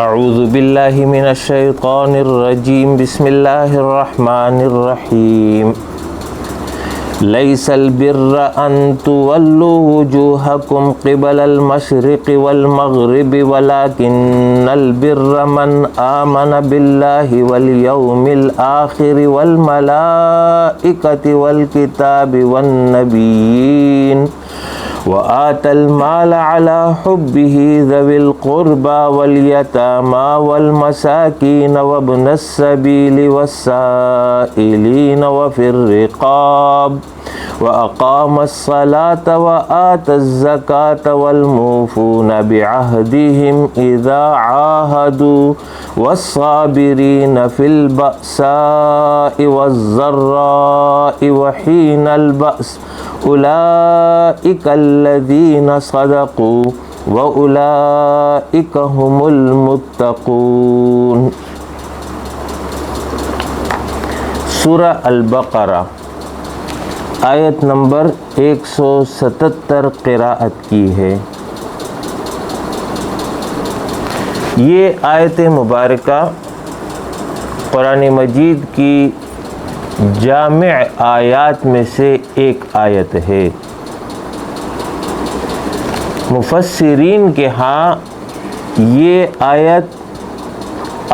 اعوذ باللہ من الشیطان الرجیم بسم اللہ الرحمن الرحیم لیس البر ان تولوا وجوہکم قبل المشرق والمغرب ولکن البر من آمن باللہ والیوم الآخر والملائکۃ والکتاب والنبیین وآتى المال على حبه ذوي القربى واليتامى والمساكين وابن السبيل والسائلين وفي الرقاب وأقام الصلاة وآتى الزكاة والموفون بعهدهم إذا عاهدوا والصابرين في البأساء والضراء وحين البأس اولئک الذین صدقوا واولئک هم المتقون۔ سورہ البقرہ آیت نمبر 177 قراءت کی ہے۔ یہ آیت مبارکہ قرآن مجید کی جامع آیات میں سے ایک آیت ہے۔ مفسرین کے ہاں یہ آیت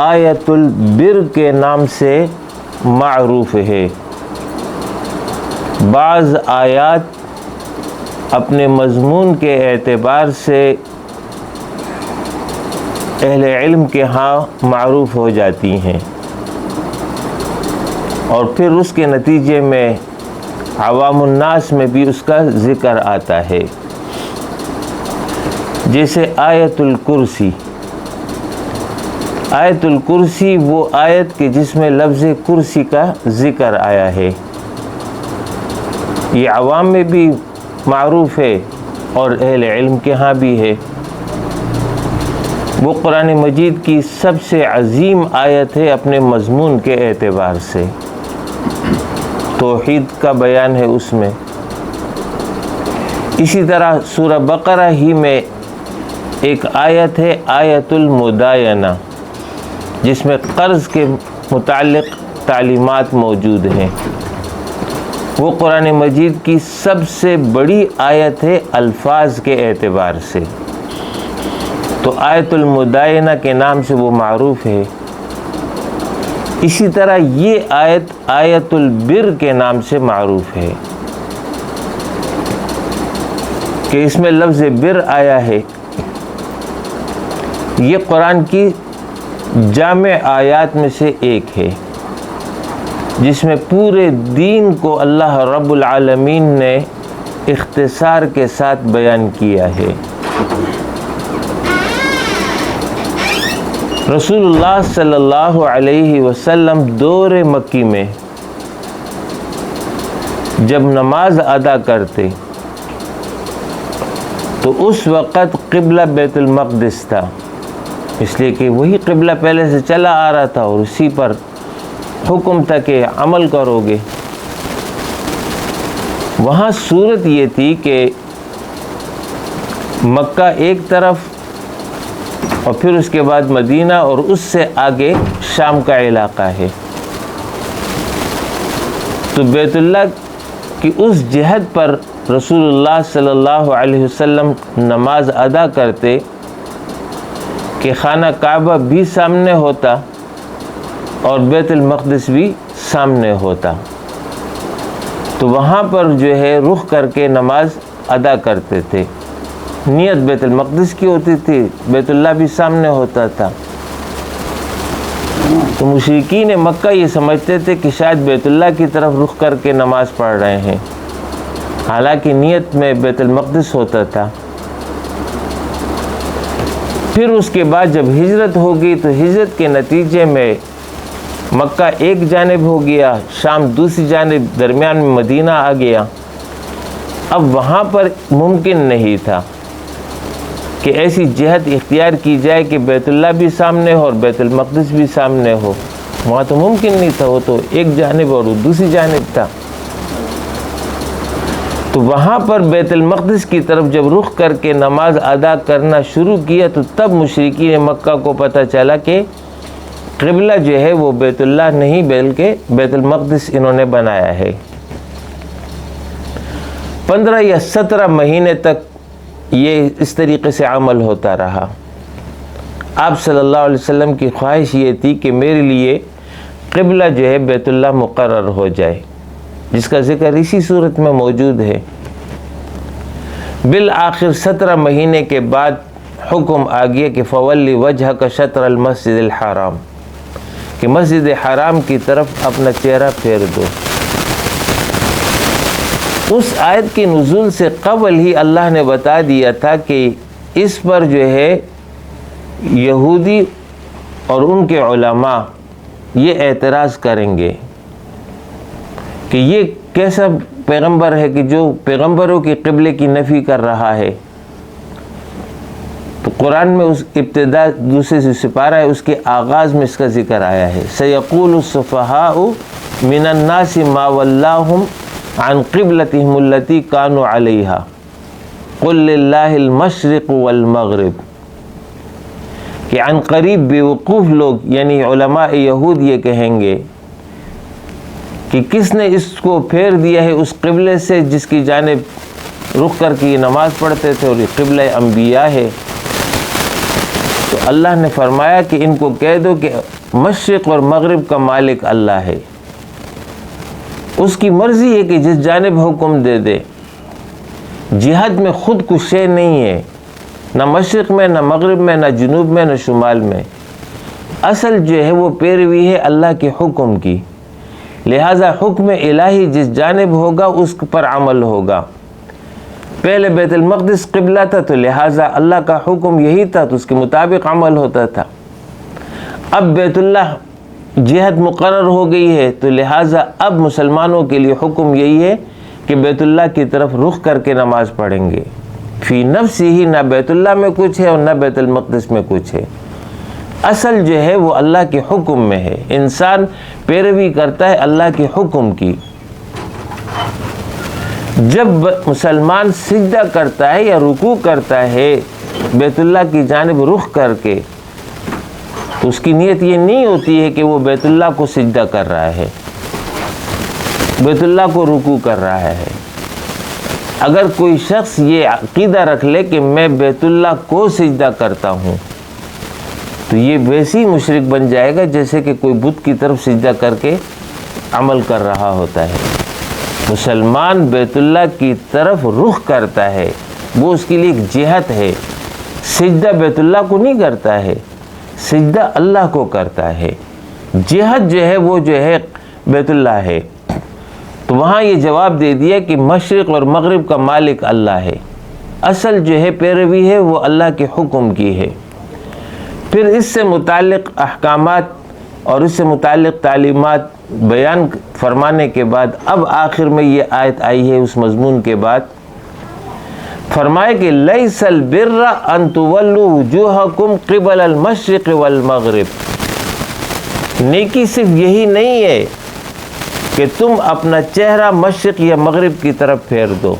آیت البر کے نام سے معروف ہے۔ بعض آیات اپنے مضمون کے اعتبار سے اہل علم کے ہاں معروف ہو جاتی ہیں اور پھر اس کے نتیجے میں عوام الناس میں بھی اس کا ذکر آتا ہے، جیسے آیت الکرسی۔ آیت الکرسی وہ آیت کہ جس میں لفظ کرسی کا ذکر آیا ہے، یہ عوام میں بھی معروف ہے اور اہل علم کے ہاں بھی ہے۔ وہ قرآن مجید کی سب سے عظیم آیت ہے اپنے مضمون کے اعتبار سے، توحید کا بیان ہے اس میں۔ اسی طرح سورہ بقرہ ہی میں ایک آیت ہے آیت المداینہ، جس میں قرض کے متعلق تعلیمات موجود ہیں۔ وہ قرآن مجید کی سب سے بڑی آیت ہے الفاظ کے اعتبار سے، تو آیت المداینہ کے نام سے وہ معروف ہے۔ اسی طرح یہ آیت آیت البر کے نام سے معروف ہے کہ اس میں لفظ بر آیا ہے۔ یہ قرآن کی جامع آیات میں سے ایک ہے، جس میں پورے دین کو اللہ رب العالمین نے اختصار کے ساتھ بیان کیا ہے۔ رسول اللہ صلی اللہ علیہ وسلم دور مکی میں جب نماز ادا کرتے تو اس وقت قبلہ بیت المقدس تھا، اس لیے کہ وہی قبلہ پہلے سے چلا آ رہا تھا اور اسی پر حکم تھا کہ عمل کرو گے۔ وہاں صورت یہ تھی کہ مکہ ایک طرف اور پھر اس کے بعد مدینہ اور اس سے آگے شام کا علاقہ ہے، تو بیت اللہ کی اس جہت پر رسول اللہ صلی اللہ علیہ وسلم نماز ادا کرتے کہ خانہ کعبہ بھی سامنے ہوتا اور بیت المقدس بھی سامنے ہوتا، تو وہاں پر جو ہے رخ کر کے نماز ادا کرتے تھے۔ نیت بیت المقدس کی ہوتی تھی، بیت اللہ بھی سامنے ہوتا تھا، تو مشرکین مکہ یہ سمجھتے تھے کہ شاید بیت اللہ کی طرف رخ کر کے نماز پڑھ رہے ہیں، حالانکہ نیت میں بیت المقدس ہوتا تھا۔ پھر اس کے بعد جب ہجرت ہو گئی تو ہجرت کے نتیجے میں مکہ ایک جانب ہو گیا، شام دوسری جانب، درمیان میں مدینہ آ گیا۔ اب وہاں پر ممکن نہیں تھا کہ ایسی جہت اختیار کی جائے کہ بیت اللہ بھی سامنے ہو اور بیت المقدس بھی سامنے ہو، وہاں تو ممکن نہیں تھا، وہ تو ایک جانب اور دوسری جانب تھا۔ تو وہاں پر بیت المقدس کی طرف جب رخ کر کے نماز ادا کرنا شروع کیا تو تب مشرکین مکہ کو پتہ چلا کہ قبلہ جو ہے وہ بیت اللہ نہیں بلکہ بیت المقدس انہوں نے بنایا ہے۔ 15 یا 17 مہینے تک یہ اس طریقے سے عمل ہوتا رہا۔ آپ صلی اللہ علیہ وسلم کی خواہش یہ تھی کہ میرے لیے قبلہ جو ہے بیت اللہ مقرر ہو جائے، جس کا ذکر اسی صورت میں موجود ہے۔ بالآخر 17 مہینے کے بعد حکم آ گیا کہ فولی وجہک شطر المسجد الحرام، کہ مسجد حرام کی طرف اپنا چہرہ پھیر دو۔ اس آیت کی نزول سے قبل ہی اللہ نے بتا دیا تھا کہ اس پر جو ہے یہودی اور ان کے علماء یہ اعتراض کریں گے کہ یہ کیسا پیغمبر ہے کہ جو پیغمبروں کی قبلے کی نفی کر رہا ہے۔ تو قرآن میں اس ابتدا دوسرے سے سپارہ ہے، اس کے آغاز میں اس کا ذکر آیا ہے، سَيَقُولُ السُّفَهَاءُ مِنَ النَّاسِ مَا وَلَّاهُمْ عَنْ قِبْلَتِهِمُ الَّتِي كَانُوا عَلَيْهَا قُلْ لِلَّهِ الْمَشْرِقُ وَالْمَغْرِبُ، کہ عن قریب بیوقوف لوگ یعنی علماء یہود یہ کہیں گے کہ کس نے اس کو پھیر دیا ہے اس قبلے سے جس کی جانب رخ کر کے یہ نماز پڑھتے تھے، اور یہ قبلہ انبیاء ہے۔ تو اللہ نے فرمایا کہ ان کو کہہ دو کہ مشرق اور مغرب کا مالک اللہ ہے، اس کی مرضی ہے کہ جس جانب حکم دے دے۔ جہاد میں خود کچھ شے نہیں ہے، نہ مشرق میں، نہ مغرب میں، نہ جنوب میں، نہ شمال میں۔ اصل جو ہے وہ پیروی ہے اللہ کے حکم کی، لہٰذا حکم الہی جس جانب ہوگا اس پر عمل ہوگا۔ پہلے بیت المقدس قبلہ تھا تو لہٰذا اللہ کا حکم یہی تھا تو اس کے مطابق عمل ہوتا تھا۔ اب بیت اللہ جہت مقرر ہو گئی ہے تو لہٰذا اب مسلمانوں کے لیے حکم یہی ہے کہ بیت اللہ کی طرف رخ کر کے نماز پڑھیں گے۔ فی نفسی ہی نہ بیت اللہ میں کچھ ہے اور نہ بیت المقدس میں کچھ ہے، اصل جو ہے وہ اللہ کے حکم میں ہے۔ انسان پیروی کرتا ہے اللہ کے حکم کی۔ جب مسلمان سجدہ کرتا ہے یا رکوع کرتا ہے بیت اللہ کی جانب رخ کر کے تو اس کی نیت یہ نہیں ہوتی ہے کہ وہ بیت اللہ کو سجدہ کر رہا ہے، بیت اللہ کو رکوع کر رہا ہے۔ اگر کوئی شخص یہ عقیدہ رکھ لے کہ میں بیت اللہ کو سجدہ کرتا ہوں تو یہ ویسی مشرک بن جائے گا جیسے کہ کوئی بت کی طرف سجدہ کر کے عمل کر رہا ہوتا ہے۔ مسلمان بیت اللہ کی طرف رخ کرتا ہے، وہ اس کے لیے ایک جہت ہے۔ سجدہ بیت اللہ کو نہیں کرتا ہے، سجدہ اللہ کو کرتا ہے۔ جہت جو ہے وہ جو ہے بیت اللہ ہے۔ تو وہاں یہ جواب دے دیا کہ مشرق اور مغرب کا مالک اللہ ہے، اصل جو ہے پیروی ہے وہ اللہ کے حکم کی ہے۔ پھر اس سے متعلق احکامات اور اس سے متعلق تعلیمات بیان فرمانے کے بعد اب آخر میں یہ آیت آئی ہے اس مضمون کے بعد، فرمائے کہ لیس البر ان تولوا وجوہکم قبل المشرق والمغرب، نیکی صرف یہی نہیں ہے کہ تم اپنا چہرہ مشرق یا مغرب کی طرف پھیر دو،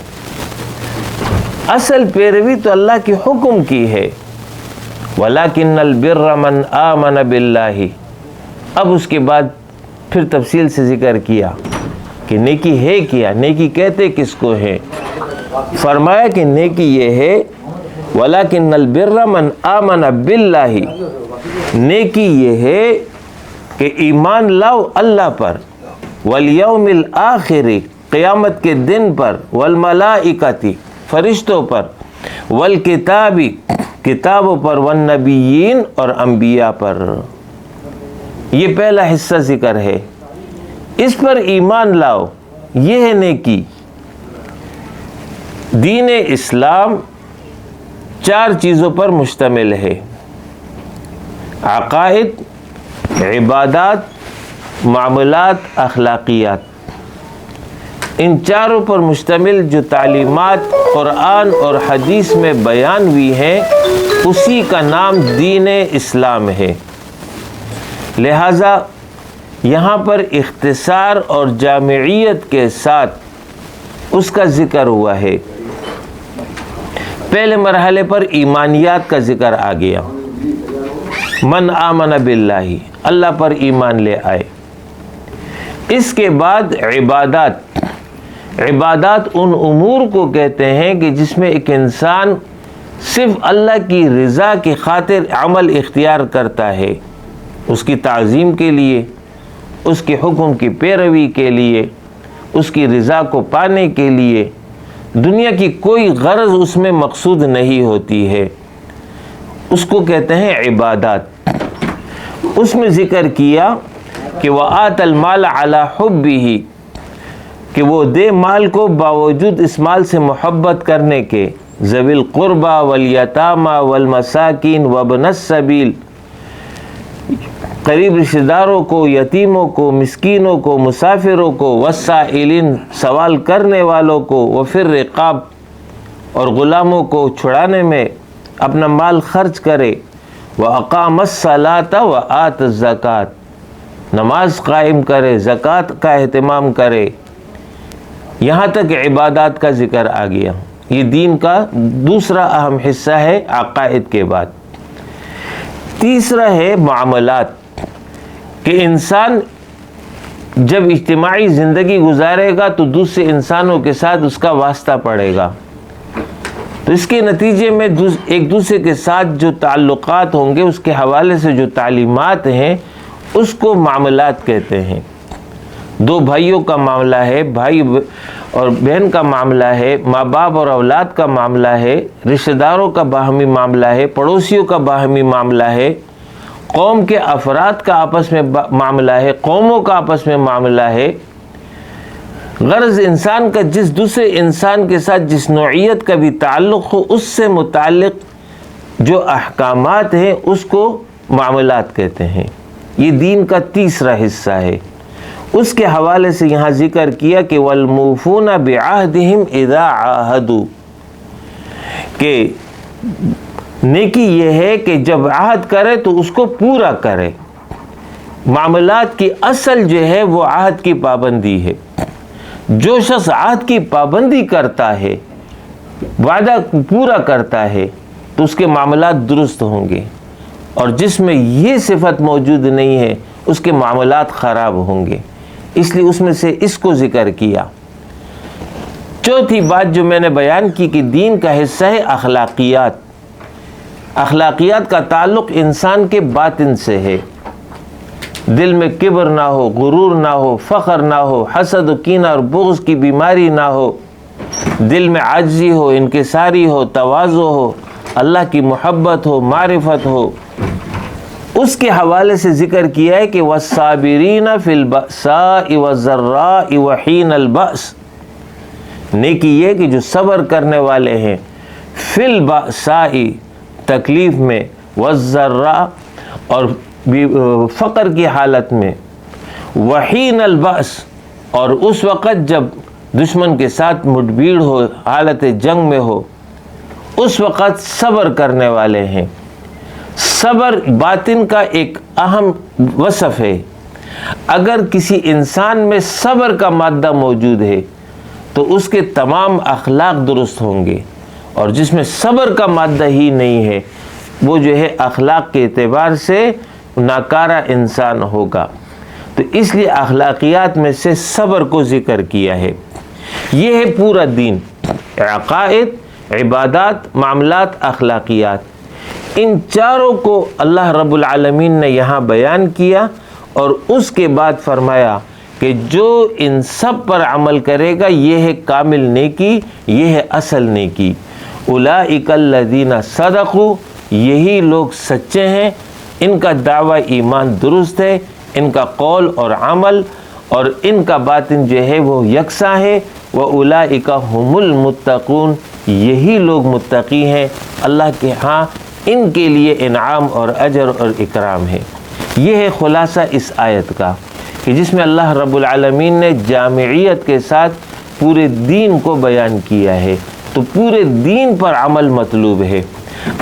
اصل پیروی تو اللہ کے حکم کی ہے۔ وَلَكِنَّ الْبِرَّ مَنْ آمَنَ بِاللَّهِ، اب اس کے بعد پھر تفصیل سے ذکر کیا کہ نیکی ہے کیا، نیکی کہتے کس کو ہے۔ فرمایا کہ نیکی یہ ہے وَلَكِنَّ الْبِرَّ مَنْ آمَنَ بِاللَّهِ، نیکی یہ ہے کہ ایمان لاؤ اللہ پر، وَالْيَوْمِ الْآخِرِ، قیامت کے دن پر، وَالْمَلَائِكَةِ، فرشتوں پر، وَالْكِتَابِ، کتابوں پر، وَالنَّبِيِّينَ، اور انبیاء پر۔ یہ پہلا حصہ ذکر ہے، اس پر ایمان لاؤ، یہ ہے نیکی۔ دین اسلام 4 چیزوں پر مشتمل ہے: عقائد، عبادات، معاملات، اخلاقیات۔ ان چاروں پر مشتمل جو تعلیمات قرآن اور حدیث میں بیان ہوئی ہیں اسی کا نام دین اسلام ہے۔ لہٰذا یہاں پر اختصار اور جامعیت کے ساتھ اس کا ذکر ہوا ہے۔ پہلے مرحلے پر ایمانیات کا ذکر آ گیا، من آمن باللہ، اللہ پر ایمان لے آئے۔ اس کے بعد عبادات، عبادات ان امور کو کہتے ہیں کہ جس میں ایک انسان صرف اللہ کی رضا کی خاطر عمل اختیار کرتا ہے، اس کی تعظیم کے لیے، اس کے حکم کی پیروی کے لیے، اس کی رضا کو پانے کے لیے، دنیا کی کوئی غرض اس میں مقصود نہیں ہوتی ہے، اس کو کہتے ہیں عبادات۔ اس میں ذکر کیا کہ وَآتَ الْمَالَ عَلَى حُبِّهِ، کہ وہ دے مال کو باوجود اس مال سے محبت کرنے کے، ذوی القربى والیتامى والمساکین وابن السبیل، قریب رشتہ داروں کو، یتیموں کو، مسکینوں کو، مسافروں کو، والسائلین، سوال کرنے والوں کو، وفی الرقاب، اور غلاموں کو چھڑانے میں اپنا مال خرچ کرے، وَأَقَامَ الصَّلَاةَ وَآتَ الزَّكَاةَ، نماز قائم کرے، زکوٰۃ کا اہتمام کرے۔ یہاں تک عبادات کا ذکر آ گیا۔ یہ دین کا دوسرا اہم حصہ ہے عقائد کے بعد۔ تیسرا ہے معاملات، کہ انسان جب اجتماعی زندگی گزارے گا تو دوسرے انسانوں کے ساتھ اس کا واسطہ پڑے گا، تو اس کے نتیجے میں ایک دوسرے کے ساتھ جو تعلقات ہوں گے، اس کے حوالے سے جو تعلیمات ہیں، اس کو معاملات کہتے ہیں۔ دو بھائیوں کا معاملہ ہے، بھائی اور بہن کا معاملہ ہے، ماں باپ اور اولاد کا معاملہ ہے، رشتہ داروں کا باہمی معاملہ ہے، پڑوسیوں کا باہمی معاملہ ہے، قوم کے افراد کا آپس میں معاملہ ہے، قوموں کا آپس میں معاملہ ہے۔ غرض انسان کا جس دوسرے انسان کے ساتھ جس نوعیت کا بھی تعلق ہو، اس سے متعلق جو احکامات ہیں اس کو معاملات کہتے ہیں۔ یہ دین کا تیسرا حصہ ہے۔ اس کے حوالے سے یہاں ذکر کیا کہ وَالْمُوفُونَ بِعَهْدِهِمْ إِذَا عَاهَدُوا، کہ نیکی یہ ہے کہ جب عہد کرے تو اس کو پورا کرے۔ معاملات کی اصل جو ہے وہ عہد کی پابندی ہے۔ جو شخص عہد کی پابندی کرتا ہے، وعدہ پورا کرتا ہے، تو اس کے معاملات درست ہوں گے، اور جس میں یہ صفت موجود نہیں ہے اس کے معاملات خراب ہوں گے۔ اس لیے اس میں سے اس کو ذکر کیا۔ چوتھی بات جو میں نے بیان کی کہ دین کا حصہ ہے اخلاقیات۔ اخلاقیات کا تعلق انسان کے باطن سے ہے۔ دل میں کبر نہ ہو، غرور نہ ہو، فخر نہ ہو، حسد و کینہ اور بغض کی بیماری نہ ہو، دل میں عاجزی ہو، انکساری ہو، تواضع ہو، اللہ کی محبت ہو، معرفت ہو۔ اس کے حوالے سے ذکر کیا ہے کہ وَالصَّابِرِينَ فِي الْبَأْسَاءِ وَالضَّرَّاءِ وَحِينَ الْبَأْسِ، نیکی یہ کہ جو صبر کرنے والے ہیں، فی البأساء، تکلیف میں، والضراء، اور فقر کی حالت میں، وحین البأس، اور اس وقت جب دشمن کے ساتھ مٹبھیڑ ہو، حالت جنگ میں ہو، اس وقت صبر کرنے والے ہیں۔ صبر باطن کا ایک اہم وصف ہے۔ اگر کسی انسان میں صبر کا مادہ موجود ہے تو اس کے تمام اخلاق درست ہوں گے، اور جس میں صبر کا مادہ ہی نہیں ہے وہ جو ہے اخلاق کے اعتبار سے ناکارہ انسان ہوگا۔ تو اس لیے اخلاقیات میں سے صبر کو ذکر کیا ہے۔ یہ ہے پورا دین، عقائد، عبادات، معاملات، اخلاقیات۔ ان چاروں کو اللہ رب العالمین نے یہاں بیان کیا، اور اس کے بعد فرمایا کہ جو ان سب پر عمل کرے گا یہ ہے کامل نیکی، یہ ہے اصل نیکی۔ اولئک الذین صدقوا، یہی لوگ سچے ہیں، ان کا دعویٰ ایمان درست ہے، ان کا قول اور عمل اور ان کا باطن جو ہے وہ یکساں ہے۔ وَأُولَئِكَ هُمُ الْمُتَّقُونَ، یہی لوگ متقی ہیں، اللہ کے ہاں ان کے لیے انعام اور اجر اور اکرام ہے۔ یہ ہے خلاصہ اس آیت کا، کہ جس میں اللہ رب العالمین نے جامعیت کے ساتھ پورے دین کو بیان کیا ہے، تو پورے دین پر عمل مطلوب ہے۔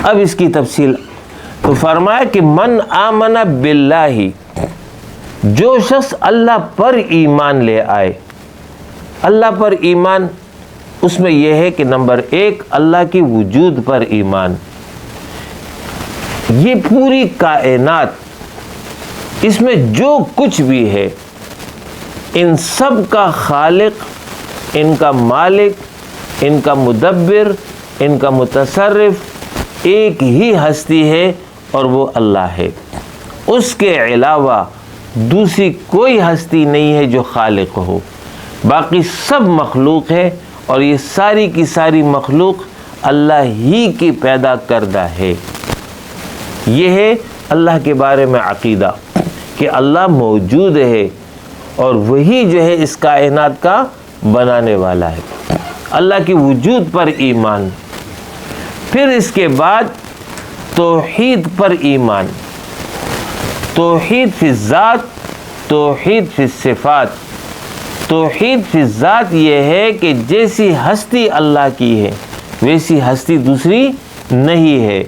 اب اس کی تفصیل تو فرمایا کہ من آمن باللہ، جو شخص اللہ پر ایمان لے آئے۔ اللہ پر ایمان اس میں یہ ہے کہ نمبر 1 اللہ کی وجود پر ایمان. یہ پوری کائنات، اس میں جو کچھ بھی ہے، ان سب کا خالق، ان کا مالک، ان کا مدبر، ان کا متصرف ایک ہی ہستی ہے اور وہ اللہ ہے. اس کے علاوہ دوسری کوئی ہستی نہیں ہے جو خالق ہو. باقی سب مخلوق ہے اور یہ ساری کی ساری مخلوق اللہ ہی کی پیدا کردہ ہے. یہ ہے اللہ کے بارے میں عقیدہ کہ اللہ موجود ہے اور وہی جو ہے اس کائنات کا بنانے والا ہے. اللہ کی وجود پر ایمان. پھر اس کے بعد توحید پر ایمان. توحید فی الذات، توحید فی الصفات. توحید فی الذات یہ ہے کہ جیسی ہستی اللہ کی ہے ویسی ہستی دوسری نہیں ہے.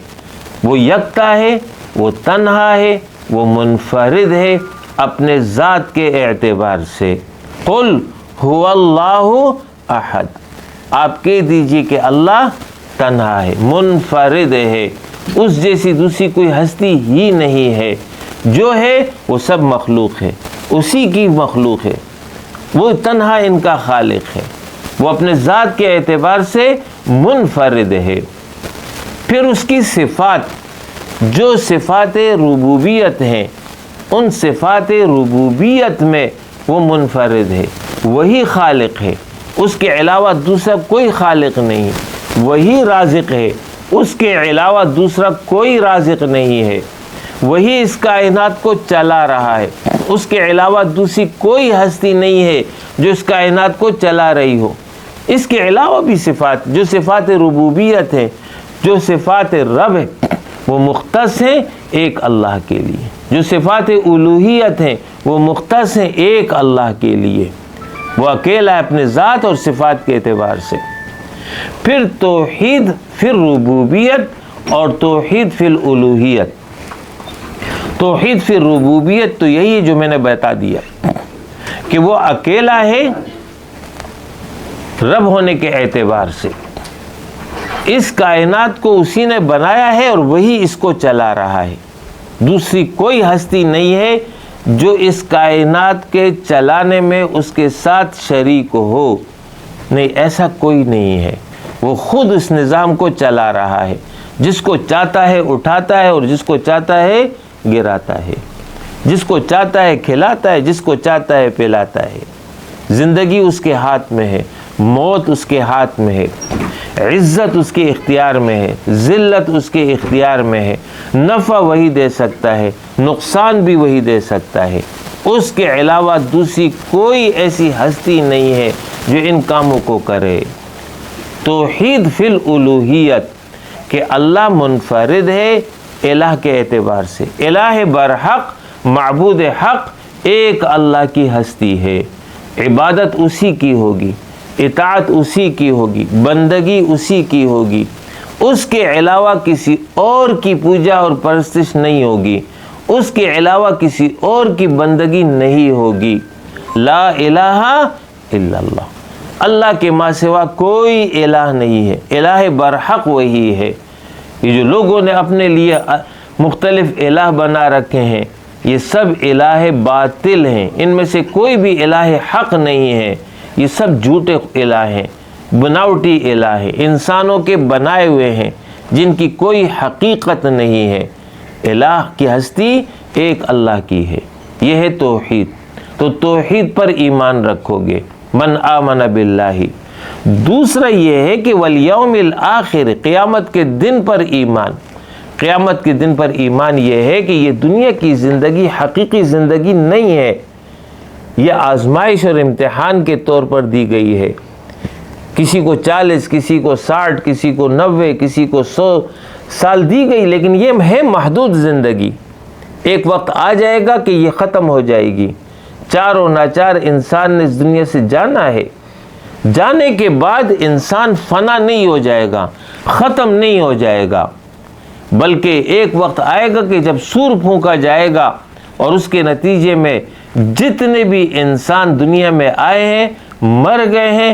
وہ یکتا ہے، وہ تنہا ہے، وہ منفرد ہے اپنے ذات کے اعتبار سے. قل هو اللہ احد. آپ کہہ دیجئے کہ اللہ تنہا ہے، منفرد ہے، اس جیسی دوسری کوئی ہستی ہی نہیں ہے. جو ہے وہ سب مخلوق ہے، اسی کی مخلوق ہے. وہ تنہا ان کا خالق ہے، وہ اپنے ذات کے اعتبار سے منفرد ہے. پھر اس کی صفات، جو صفات ربوبیت ہیں، ان صفات ربوبیت میں وہ منفرد ہے، وہی خالق ہے، اس کے علاوہ دوسرا کوئی خالق نہیں. وہی رازق ہے، اس کے علاوہ دوسرا کوئی رازق نہیں ہے. وہی اس کائنات کو چلا رہا ہے، اس کے علاوہ دوسری کوئی ہستی نہیں ہے جو اس کائنات کو چلا رہی ہو. اس کے علاوہ بھی صفات، جو صفات ربوبیت ہیں، جو صفات رب ہے، وہ مختص ہیں ایک اللہ کے لیے. جو صفات الوہیت ہیں وہ مختص ہیں ایک اللہ کے لیے. وہ اکیلا ہے اپنے ذات اور صفات کے اعتبار سے. پھر توحید فی الربوبیت اور توحید فی الالوہیت. توحید فی الربوبیت تو یہی ہے جو میں نے بتا دیا کہ وہ اکیلا ہے رب ہونے کے اعتبار سے. اس کائنات کو اسی نے بنایا ہے اور وہی اس کو چلا رہا ہے. دوسری کوئی ہستی نہیں ہے جو اس کائنات کے چلانے میں اس کے ساتھ شریک ہو. نہیں، ایسا کوئی نہیں ہے. وہ خود اس نظام کو چلا رہا ہے. جس کو چاہتا ہے اٹھاتا ہے اور جس کو چاہتا ہے گراتا ہے. جس کو چاہتا ہے کھلاتا ہے، جس کو چاہتا ہے پلاتا ہے. زندگی اس کے ہاتھ میں ہے، موت اس کے ہاتھ میں ہے، عزت اس کے اختیار میں ہے، ذلت اس کے اختیار میں ہے. نفع وہی دے سکتا ہے، نقصان بھی وہی دے سکتا ہے. اس کے علاوہ دوسری کوئی ایسی ہستی نہیں ہے جو ان کاموں کو کرے. توحید فی الالوہیت کہ اللہ منفرد ہے الہ کے اعتبار سے. الہ برحق، معبود حق ایک اللہ کی ہستی ہے. عبادت اسی کی ہوگی، اطاعت اسی کی ہوگی، بندگی اسی کی ہوگی. اس کے علاوہ کسی اور کی پوجا اور پرستش نہیں ہوگی. اس کے علاوہ کسی اور کی بندگی نہیں ہوگی. لا الہ الا اللہ. اللہ کے ماں سوا کوئی الہ نہیں ہے. الہ برحق وہی ہے. یہ جو لوگوں نے اپنے لیے مختلف الہ بنا رکھے ہیں یہ سب الہ باطل ہیں. ان میں سے کوئی بھی الہ حق نہیں ہے. یہ سب جھوٹے الہ ہیں، بناوٹی الہ ہیں، انسانوں کے بنائے ہوئے ہیں جن کی کوئی حقیقت نہیں ہے. الہ کی ہستی ایک اللہ کی ہے. یہ ہے توحید. تو توحید پر ایمان رکھو گے. من آمن باللہ. دوسرا یہ ہے کہ والیوم الآخر، قیامت کے دن پر ایمان. قیامت کے دن پر ایمان یہ ہے کہ یہ دنیا کی زندگی حقیقی زندگی نہیں ہے. یہ آزمائش اور امتحان کے طور پر دی گئی ہے. کسی کو 40، کسی کو 60، کسی کو 90، کسی کو 100 سال دی گئی، لیکن یہ ہے محدود زندگی. ایک وقت آ جائے گا کہ یہ ختم ہو جائے گی. چار و ناچار انسان نے اس دنیا سے جانا ہے. جانے کے بعد انسان فنا نہیں ہو جائے گا، ختم نہیں ہو جائے گا، بلکہ ایک وقت آئے گا کہ جب سور پھونکا جائے گا اور اس کے نتیجے میں جتنے بھی انسان دنیا میں آئے ہیں، مر گئے ہیں،